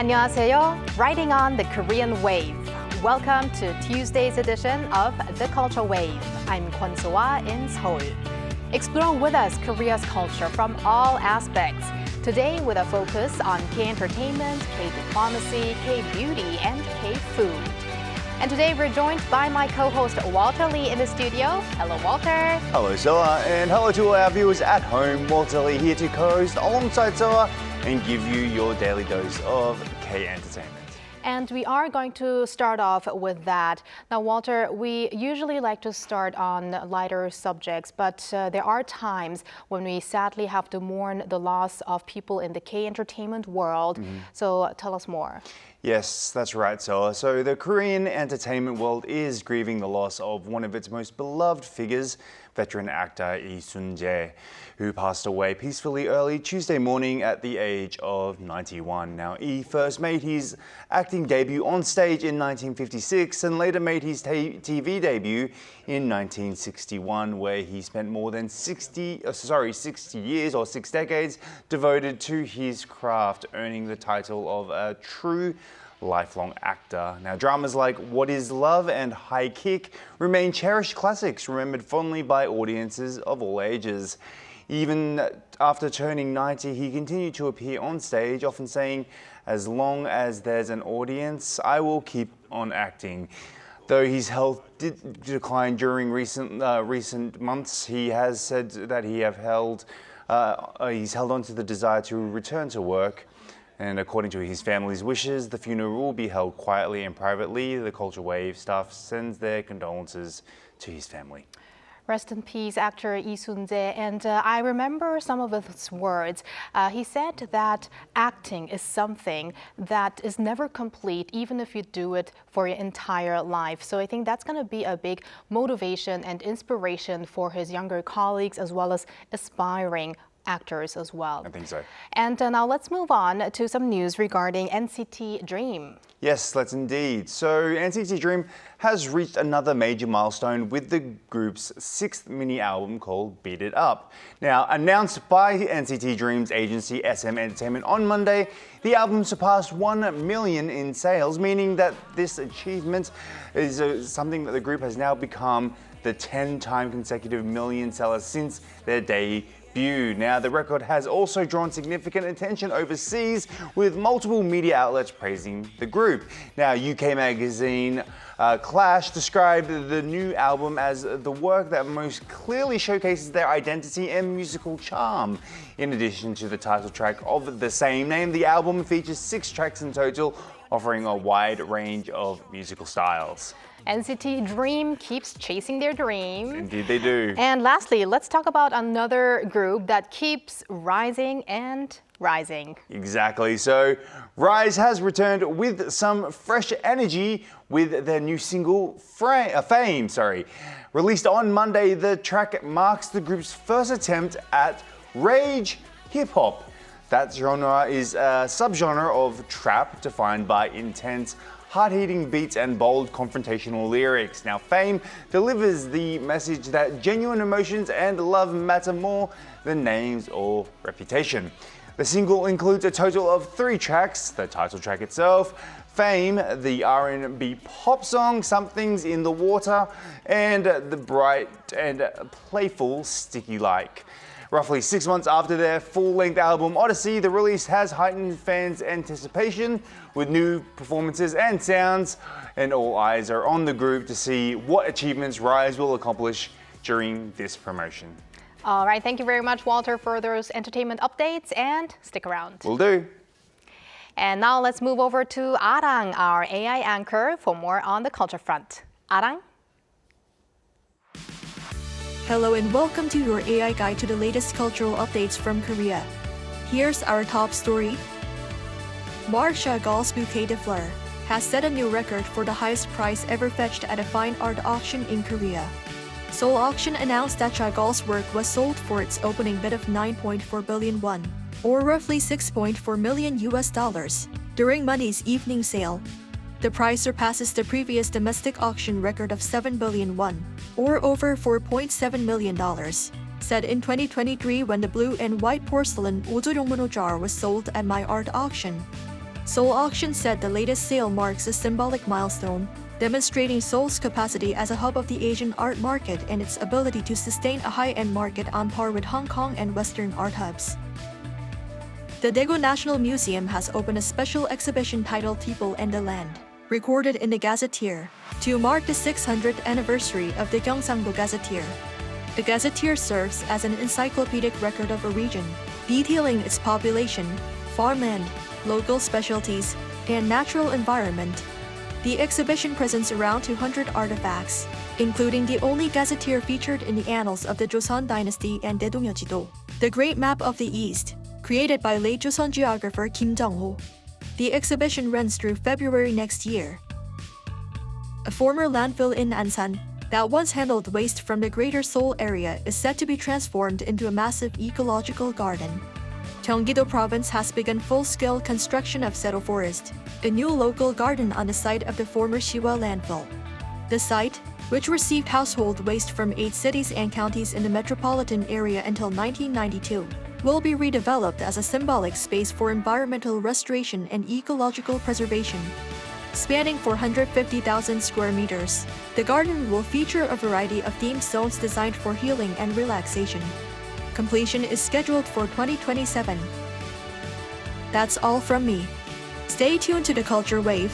안녕하세요. Riding on the Korean wave. Welcome to Tuesday's edition of The Culture Wave. I'm Kwon So-ah in Seoul. Explore with us Korea's culture from all aspects. Today with a focus on K-entertainment, K-diplomacy, K-beauty, and K-food. And today we're joined by my co-host Walter Lee in the studio. Hello, Walter. Hello, Soa, and hello to all our viewers at home. Walter Lee here to co-host alongside Soa and give you your daily dose of K-entertainment. And we are going to start off with that. Now, Walter, we usually like to start on lighter subjects, but there are times when we sadly have to mourn the loss of people in the K-entertainment world. So tell us more. Yes, that's right, Soa. So the Korean entertainment world is grieving the loss of one of its most beloved figures, veteran actor Lee Soon-jae, who passed away peacefully early Tuesday morning at the age of 91. Now, Lee first made his acting debut on stage in 1956 and later made his TV debut in 1961, where he spent more than 60 years or 6 decades devoted to his craft, earning the title of a true lifelong actor. Now, dramas like What Is Love and High Kick remain cherished classics, remembered fondly by audiences of all ages. Even after turning 90, he continued to appear on stage, often saying, "As long as there's an audience, I will keep on acting." Though his health did decline during recent months, he has said that he's held on to the desire to return to work. And according to his family's wishes, the funeral will be held quietly and privately. The Culture Wave staff sends their condolences to his family. Rest in peace, actor Lee Soon-jae. And I remember some of his words. He said that acting is something that is never complete, even if you do it for your entire life. So I think that's going to be a big motivation and inspiration for his younger colleagues, as well as aspiring actors as well. I think so. And now let's move on to some news regarding NCT Dream. Yes, let's indeed. So NCT Dream has reached another major milestone with the group's 6th mini album called Beat It Up. Now, announced by NCT Dream's agency SM Entertainment on Monday, the album surpassed 1 million in sales, meaning that this achievement is something that the group has now become the 10-time consecutive million seller since their debut. Now, the record has also drawn significant attention overseas, with multiple media outlets praising the group. Now, UK magazine Clash described the new album as the work that most clearly showcases their identity and musical charm. In addition to the title track of the same name, the album features 6 tracks in total, offering a wide range of musical styles. NCT Dream keeps chasing their dream. Indeed they do. And lastly, let's talk about another group that keeps rising and rising. Exactly. So Rise has returned with some fresh energy with their new single Fame. Released on Monday, the track marks the group's first attempt at rage hip-hop. That genre is a subgenre of trap defined by intense, hard-hitting beats and bold confrontational lyrics. Now, Fame delivers the message that genuine emotions and love matter more than names or reputation. The single includes a total of 3 tracks: the title track itself, Fame, the R&B pop song Something's in the Water, and the bright and playful Sticky Like. Roughly 6 months after their full-length album Odyssey, the release has heightened fans' anticipation with new performances and sounds, and all eyes are on the group to see what achievements Rise will accomplish during this promotion. All right, thank you very much, Walter, for those entertainment updates, and stick around. Will do. And now let's move over to Arang, our AI anchor, for more on the culture front. Arang? Hello and welcome to your AI guide to the latest cultural updates from Korea. Here's our top story. Marc Chagall's Bouquet de Fleurs has set a new record for the highest price ever fetched at a fine art auction in Korea. Seoul Auction announced that Chagall's work was sold for its opening bid of 9.4 billion won, or roughly $6.4 million during Monday's evening sale. The price surpasses the previous domestic auction record of 7 billion won, or over $4.7 million, set in 2023 when the blue and white porcelain 오조룡문호 jar was sold at My Art Auction. Seoul Auction said the latest sale marks a symbolic milestone, demonstrating Seoul's capacity as a hub of the Asian art market and its ability to sustain a high-end market on par with Hong Kong and Western art hubs. The Daegu National Museum has opened a special exhibition titled People and the Land, recorded in the Gazetteer, to mark the 600th anniversary of the Gyeongsangdo Gazetteer. The Gazetteer serves as an encyclopedic record of a region, detailing its population, farmland, local specialties, and natural environment. The exhibition presents around 200 artifacts, including the only gazetteer featured in the annals of the Joseon Dynasty and Daedongyeojido, the Great Map of the East, created by late Joseon geographer Kim Jong-ho. The exhibition runs through February next year. A former landfill in Ansan that once handled waste from the greater Seoul area is set to be transformed into a massive ecological garden. Gyeonggi-do Province has begun full-scale construction of Seto Forest, a new local garden on the site of the former Shiwa landfill. The site, which received household waste from 8 cities and counties in the metropolitan area until 1992, will be redeveloped as a symbolic space for environmental restoration and ecological preservation. Spanning 450,000 square meters, the garden will feature a variety of themed zones designed for healing and relaxation. Completion is scheduled for 2027. That's all from me. Stay tuned to the Culture Wave.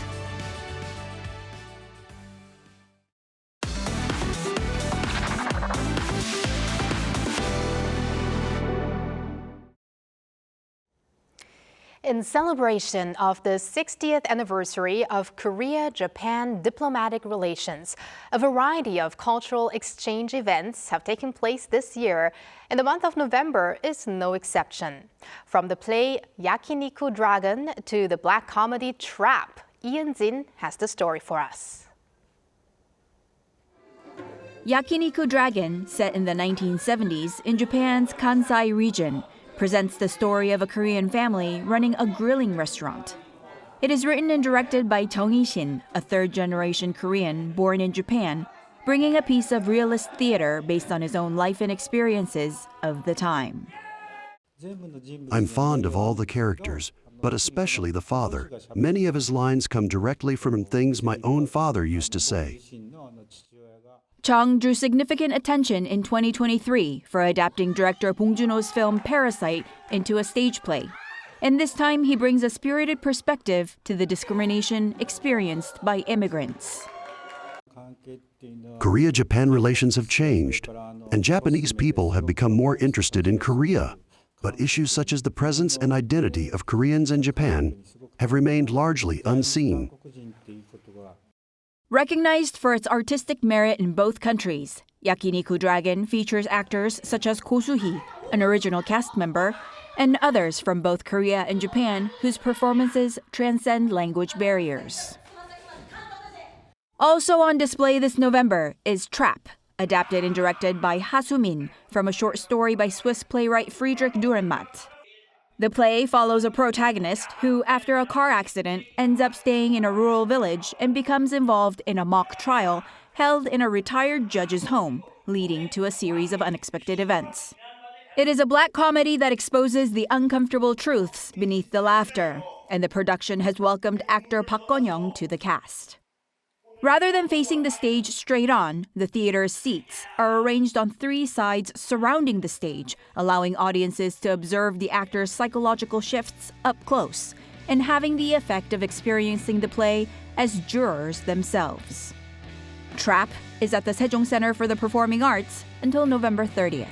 In celebration of the 60th anniversary of Korea-Japan diplomatic relations, a variety of cultural exchange events have taken place this year, and the month of November is no exception. From the play Yakiniku Dragon to the black comedy Trap, Jin has the story for us. Yakiniku Dragon, set in the 1970s in Japan's Kansai region, presents the story of a Korean family running a grilling restaurant. It is written and directed by Jung Hee-shin, a third-generation Korean born in Japan, bringing a piece of realist theater based on his own life and experiences of the time. I'm fond of all the characters, but especially the father. Many of his lines come directly from things my own father used to say. Chung drew significant attention in 2023 for adapting director Bong Joon-ho's film Parasite into a stage play. And this time he brings a spirited perspective to the discrimination experienced by immigrants. Korea-Japan relations have changed, and Japanese people have become more interested in Korea. But issues such as the presence and identity of Koreans in Japan have remained largely unseen. Recognized for its artistic merit in both countries, Yakiniku Dragon features actors such as Ko Soo-hee, an original cast member, and others from both Korea and Japan whose performances transcend language barriers. Also on display this November is Trap, adapted and directed by Ha Soo-min from a short story by Swiss playwright Friedrich Dürrenmatt. The play follows a protagonist who, after a car accident, ends up staying in a rural village and becomes involved in a mock trial held in a retired judge's home, leading to a series of unexpected events. It is a black comedy that exposes the uncomfortable truths beneath the laughter, and the production has welcomed actor Park Gon-young to the cast. Rather than facing the stage straight on, the theater's seats are arranged on 3 sides surrounding the stage, allowing audiences to observe the actors' psychological shifts up close and having the effect of experiencing the play as jurors themselves. Trap is at the Sejong Center for the Performing Arts until November 30th.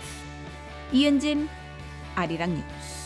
이은진, 아리랑 뉴스.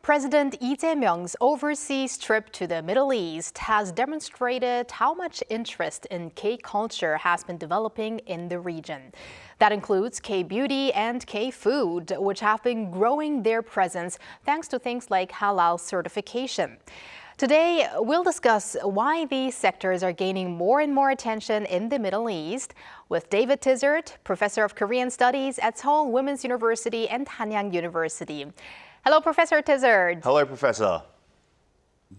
President Lee Jae-myung's overseas trip to the Middle East has demonstrated how much interest in K-culture has been developing in the region. That includes K-beauty and K-food, which have been growing their presence thanks to things like halal certification. Today, we'll discuss why these sectors are gaining more and more attention in the Middle East with David Tizard, Professor of Korean Studies at Seoul Women's University and Hanyang University. Hello, Professor Tizard. Hello, Professor.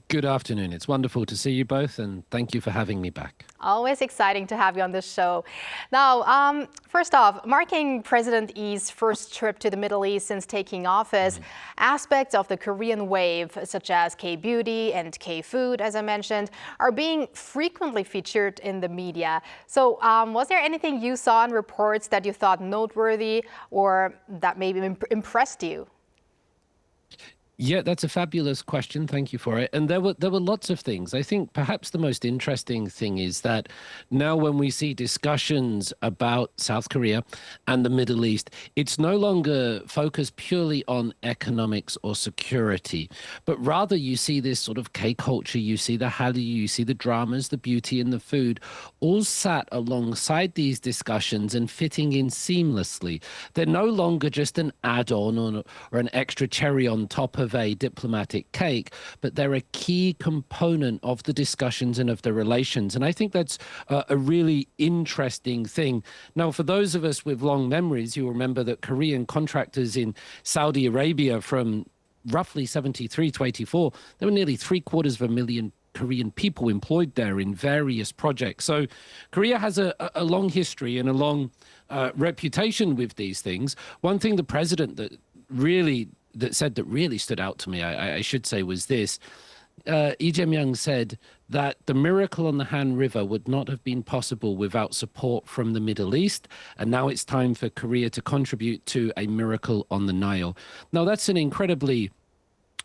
Good afternoon. It's wonderful to see you both, and thank you for having me back. Always exciting to have you on this show. Now, first off, marking President Lee's first trip to the Middle East since taking office, aspects of the Korean wave, such as K-beauty and K-food, as I mentioned, are being frequently featured in the media. So was there anything you saw in reports that you thought noteworthy or that maybe impressed you? Yeah, that's a fabulous question. Thank you for it. And there were lots of things. I think perhaps the most interesting thing is that now when we see discussions about South Korea and the Middle East, it's no longer focused purely on economics or security, but rather you see this sort of K-culture, you see the Hallyu, you see the dramas, the beauty and the food, all sat alongside these discussions and fitting in seamlessly. They're no longer just an add-on or an extra cherry on top of a diplomatic cake, but they're a key component of the discussions and of the relations. And I think that's a really interesting thing. Now, for those of us with long memories, you remember that Korean contractors in Saudi Arabia from roughly 73 to 84, there were nearly 750,000 Korean people employed there in various projects. So Korea has a long history and a long reputation with these things. One thing the president that really stood out to me, I should say, was this. Lee Jae-myung said that the miracle on the Han River would not have been possible without support from the Middle East, and now it's time for Korea to contribute to a miracle on the Nile. Now, that's an incredibly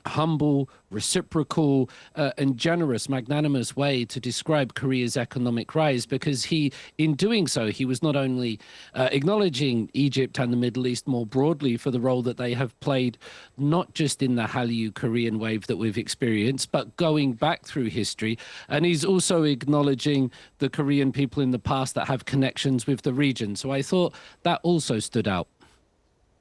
humble, reciprocal, and generous, magnanimous way to describe Korea's economic rise, because in doing so, he was not only acknowledging Egypt and the Middle East more broadly for the role that they have played, not just in the Hallyu Korean wave that we've experienced, but going back through history. And he's also acknowledging the Korean people in the past that have connections with the region. So I thought that also stood out.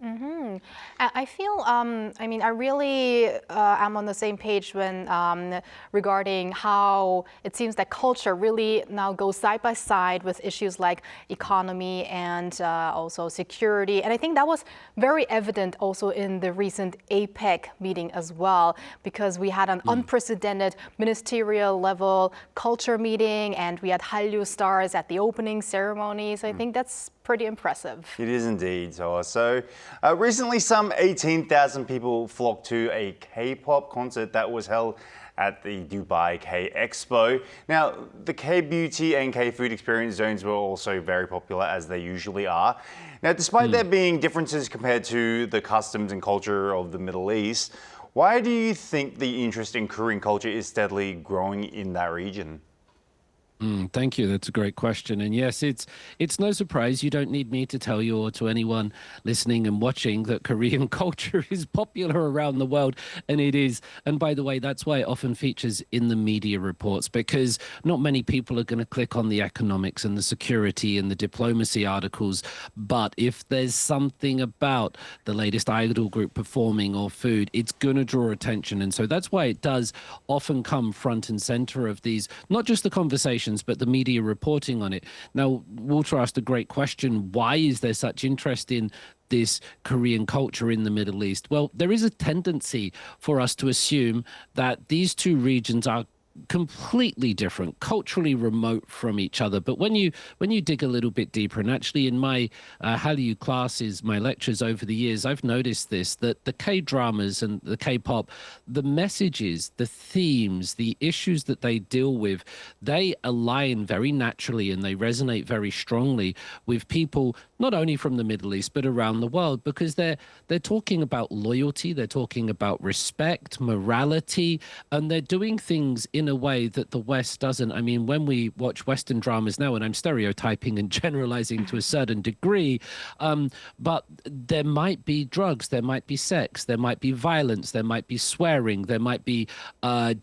Mm-hmm. I feel, I really am on the same page when regarding how it seems that culture really now goes side by side with issues like economy and also security. And I think that was very evident also in the recent APEC meeting as well, because we had an unprecedented ministerial level culture meeting and we had Hallyu stars at the opening ceremony. So I think that's pretty impressive. It is indeed. So recently, some 18,000 people flocked to a K-pop concert that was held at the Dubai K-Expo. Now, the K-beauty and K-food experience zones were also very popular, as they usually are. Now, despite there being differences compared to the customs and culture of the Middle East, why do you think the interest in Korean culture is steadily growing in that region? Thank you. That's a great question. And yes, it's no surprise. You don't need me to tell you or to anyone listening and watching that Korean culture is popular around the world. And it is. And by the way, that's why it often features in the media reports, because not many people are going to click on the economics and the security and the diplomacy articles. But if there's something about the latest idol group performing or food, it's going to draw attention. And so that's why it does often come front and center of these, not just the conversations, but the media reporting on it. Now, Walter asked a great question. Why is there such interest in this Korean culture in the Middle East? Well, there is a tendency for us to assume that these two regions are completely different, culturally remote from each other. But when you dig a little bit deeper, and actually in my Hallyu classes, my lectures over the years, I've noticed this, that the K-dramas and the K-pop, the messages, the themes, the issues that they deal with, they align very naturally and they resonate very strongly with people not only from the Middle East, but around the world, because they're talking about loyalty, they're talking about respect, morality, and they're doing things in a way that the West doesn't. I mean, when we watch Western dramas now, and I'm stereotyping and generalizing to a certain degree, but there might be drugs, there might be sex, there might be violence, there might be swearing, there might be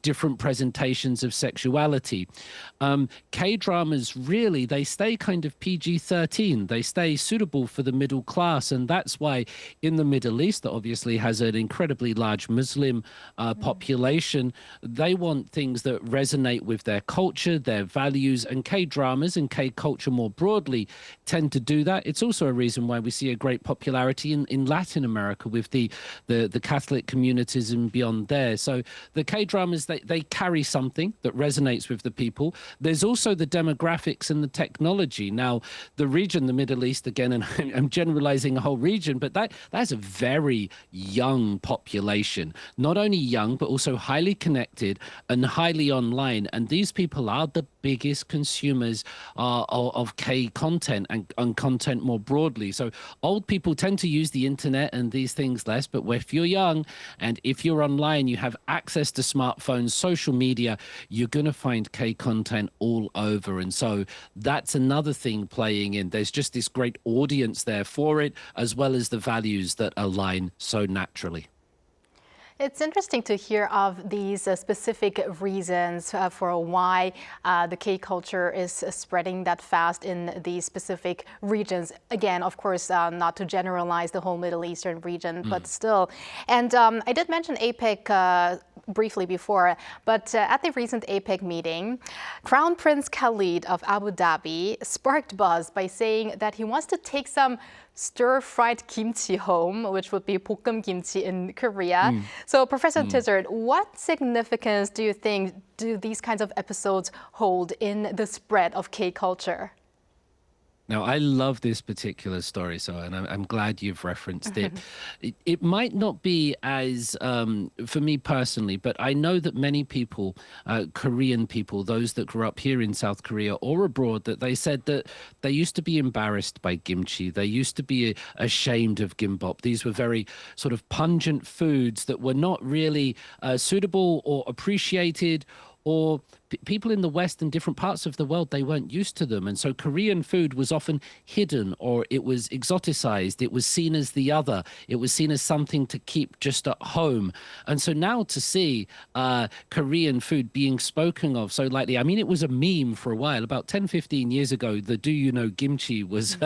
different presentations of sexuality. K-dramas, really, they stay kind of PG-13. They stay suitable for the middle class, and that's why in the Middle East, that obviously has an incredibly large Muslim population, they want things that resonate with their culture, their values, and K-dramas and K-culture more broadly tend to do that. It's also a reason why we see a great popularity in Latin America with the Catholic communities and beyond there. So the K-dramas, they carry something that resonates with the people. There's also the demographics and the technology. Now, the region, the Middle East, again, and I'm generalizing a whole region, but that's a very young population. Not only young, but also highly connected and highly online. And these people are the biggest consumers of K content and content more broadly. So old people tend to use the internet and these things less, but if you're young and if you're online, you have access to smartphones, social media, you're going to find K content all over. And so that's another thing playing in. There's just this great audience there for it, as well as the values that align so naturally. It's interesting to hear of these specific reasons for why the K culture is spreading that fast in these specific regions. Again, of course, not to generalize the whole Middle Eastern region, but still. And I did mention APEC briefly before, but at the recent APEC meeting, Crown Prince Khalid of Abu Dhabi sparked buzz by saying that he wants to take some stir-fried kimchi home, which would be 볶음 kimchi in Korea. So, Professor Tizard, what significance do you think do these kinds of episodes hold in the spread of K culture? Now, I love this particular story, so, and I'm glad you've referenced it. It might not be as, for me personally, but I know that many people, Korean people, those that grew up here in South Korea or abroad, that they said that they used to be embarrassed by kimchi. They used to be ashamed of gimbap. These were very sort of pungent foods that were not really suitable or appreciated, or people in the West and different parts of the world, they weren't used to them. And so Korean food was often hidden, or it was exoticized. It was seen as the other. It was seen as something to keep just at home. And so now to see Korean food being spoken of so lightly, I mean, it was a meme for a while. About 10, 15 years ago, the do you know kimchi was,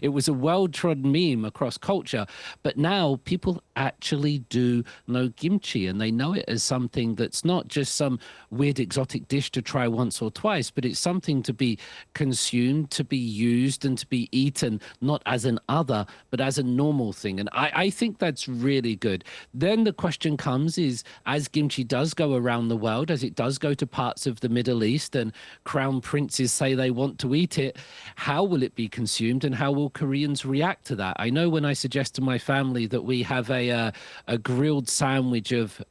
it was a well-trodden meme across culture. But now people actually do know kimchi, and they know it as something that's not just some weird exotic dish to try once or twice, but it's something to be consumed, to be used, and to be eaten, not as an other, but as a normal thing. And I think that's really good. Then the question comes is, as kimchi does go around the world, as it does go to parts of the Middle East, and crown princes say they want to eat it, how will it be consumed, and how will Koreans react to that? I know when I suggest to my family that we have a grilled sandwich of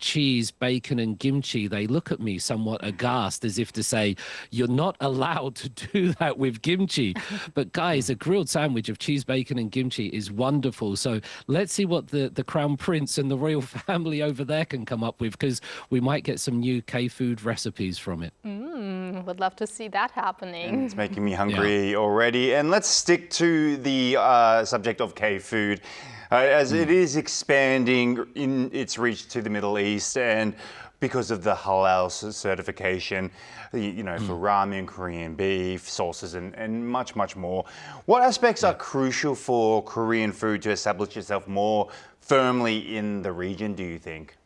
cheese, bacon, and kimchi, they look at me somewhat aghast, as if to say, you're not allowed to do that with kimchi. But guys, a grilled sandwich of cheese, bacon, and kimchi is wonderful. So let's see what the crown prince and the royal family over there can come up with, because we might get some new K-food recipes from it. Would love to see that happening. It's making me hungry already. And let's stick to the subject of K-food. As it is expanding in its reach to the Middle East, and because of the halal certification, you know, for ramen, Korean beef, sauces, and much, much more. What aspects are crucial for Korean food to establish itself more firmly in the region, do you think?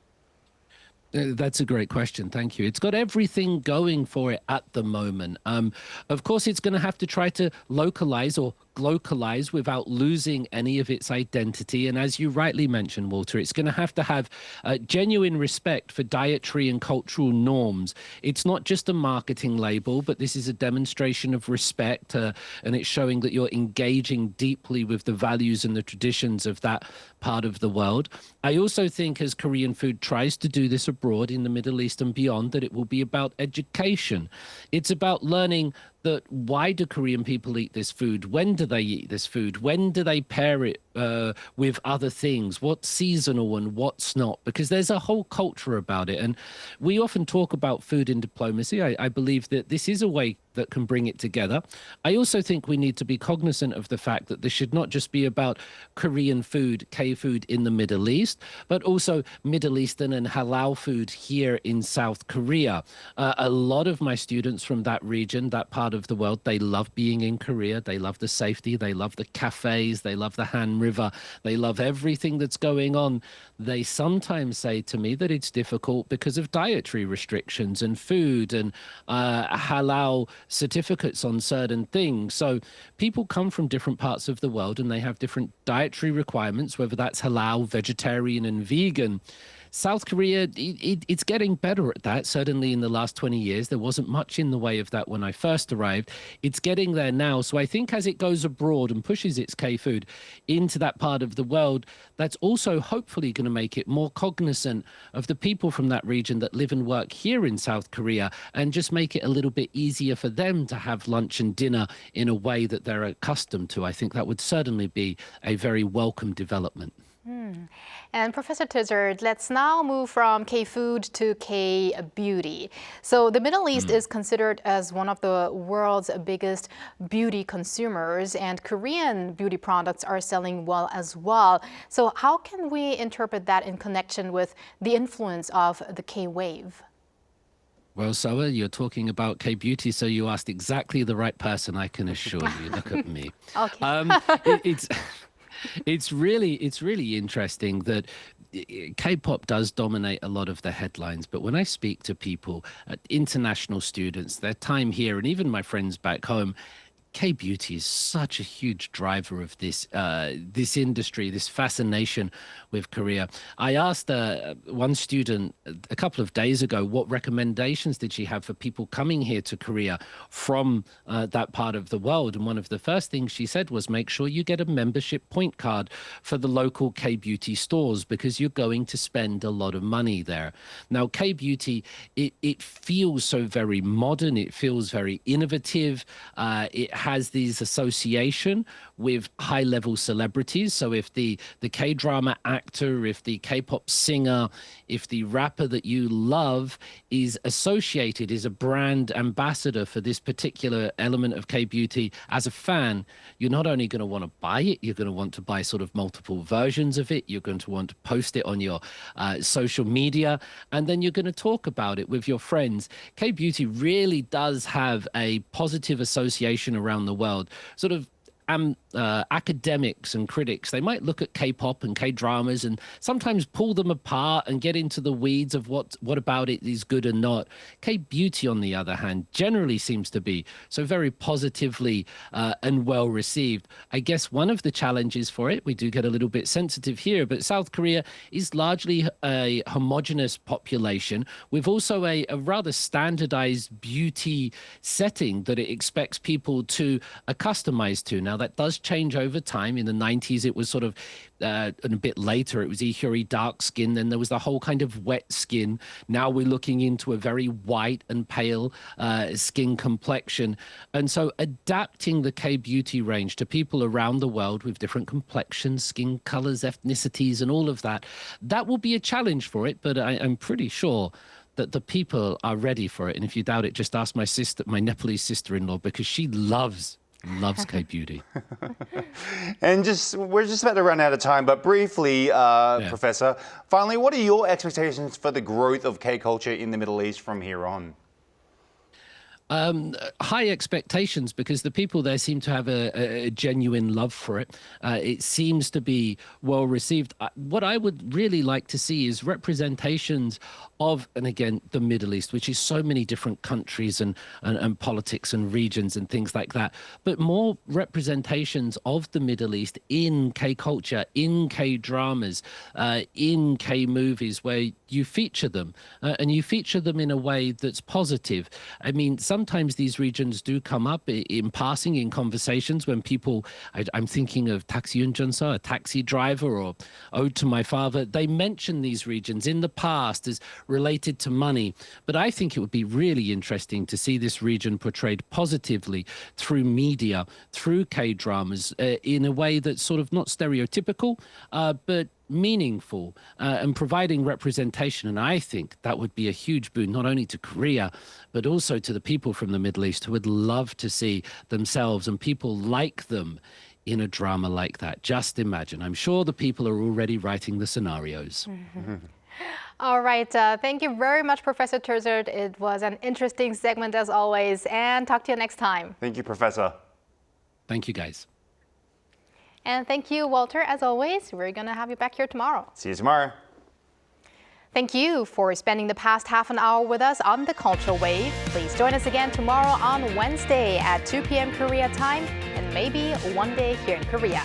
That's a great question. Thank you. It's got everything going for it at the moment. Of course, it's going to have to try to localize or globalize without losing any of its identity. And as you rightly mentioned, Walter, it's going to have genuine respect for dietary and cultural norms. It's not just a marketing label, but this is a demonstration of respect, and it's showing that you're engaging deeply with the values and the traditions of that part of the world. I also think as Korean food tries to do this abroad in the Middle East and beyond, that it will be about education. It's about learning that why do Korean people eat this food? When do they eat this food? When do they pair it with other things? What's seasonal and what's not? Because there's a whole culture about it. And we often talk about food in diplomacy. I believe that this is a way that can bring it together. I also think we need to be cognizant of the fact that this should not just be about Korean food, K-food in the Middle East, but also Middle Eastern and halal food here in South Korea. A lot of my students from that region, that part of the world, they love being in Korea. They love the safety. They love the cafes. They love the Han River. They love everything that's going on. They sometimes say to me that it's difficult because of dietary restrictions and food and halal certificates on certain things. So people come from different parts of the world and they have different dietary requirements, whether that's halal, vegetarian, and vegan. South Korea, it's getting better at that. Certainly in the last 20 years, there wasn't much in the way of that when I first arrived. It's getting there now. So I think as it goes abroad and pushes its K-food into that part of the world, that's also hopefully going to make it more cognizant of the people from that region that live and work here in South Korea and just make it a little bit easier for them to have lunch and dinner in a way that they're accustomed to. I think that would certainly be a very welcome development. And Professor Tizard, let's now move from K-food to K-beauty. So the Middle East is considered as one of the world's biggest beauty consumers, and Korean beauty products are selling well as well. So how can we interpret that in connection with the influence of the K-wave? Well, Soa, you're talking about K-beauty, so you asked exactly the right person, I can assure you. Look at me. Okay. It's really interesting that K-pop does dominate a lot of the headlines, but when I speak to people, international students, their time here, and even my friends back home, K-beauty is such a huge driver of this this industry, this fascination with Korea. I asked one student a couple of days ago what recommendations did she have for people coming here to Korea from that part of the world, and one of the first things she said was make sure you get a membership point card for the local K-beauty stores because you're going to spend a lot of money there. Now, K-beauty, it feels so very modern, it feels very innovative, it has these association with high-level celebrities. So if the K-drama actor, if the K-pop singer, if the rapper that you love is associated, is a brand ambassador for this particular element of K-beauty, as a fan, you're not only going to want to buy it, you're going to want to buy sort of multiple versions of it. You're going to want to post it on your social media, and then you're going to talk about it with your friends. K-beauty really does have a positive association around the world. Sort of academics and critics, they might look at K-pop and K-dramas and sometimes pull them apart and get into the weeds of what about it is good and not. K-beauty, on the other hand, generally seems to be so very positively and well received. I guess one of the challenges for it, we do get a little bit sensitive here, but South Korea is largely a homogenous population with also a rather standardized beauty setting that it expects people to accustomize to. Now, that does change over time. In the 90s, it was sort of, and a bit later, it was Ihuri dark skin. Then there was the whole kind of wet skin. Now we're looking into a very white and pale skin complexion. And so adapting the K-beauty range to people around the world with different complexions, skin colors, ethnicities, and all of that, that will be a challenge for it. But I'm pretty sure that the people are ready for it. And if you doubt it, just ask my Nepalese sister-in-law, because she loves K-beauty. And we're just about to run out of time, but briefly, Professor, finally, what are your expectations for the growth of K-culture in the Middle East from here on? High expectations, because the people there seem to have a genuine love for it. It seems to be well received. What I would really like to see is representations of, and again, the Middle East, which is so many different countries and politics and regions and things like that, but more representations of the Middle East in K-culture, in K-dramas, in K-movies, where you feature them, and you feature them in a way that's positive. I mean, sometimes these regions do come up in passing in conversations when people, I'm thinking of Taxi Unjunsa, a taxi driver, or Ode to My Father. They mention these regions in the past as related to money. But I think it would be really interesting to see this region portrayed positively through media, through K-dramas, in a way that's sort of not stereotypical, but meaningful and providing representation. And I think that would be a huge boon, not only to Korea, but also to the people from the Middle East who would love to see themselves and people like them in a drama like that. Just imagine. I'm sure the people are already writing the scenarios. All right. Thank you very much, Professor Terzert. It was an interesting segment as always. And talk to you next time. Thank you, Professor. Thank you, guys. And thank you, Walter, as always. We're going to have you back here tomorrow. See you tomorrow. Thank you for spending the past half an hour with us on the Cultural Wave. Please join us again tomorrow on Wednesday at 2 p.m. Korea time and maybe one day here in Korea.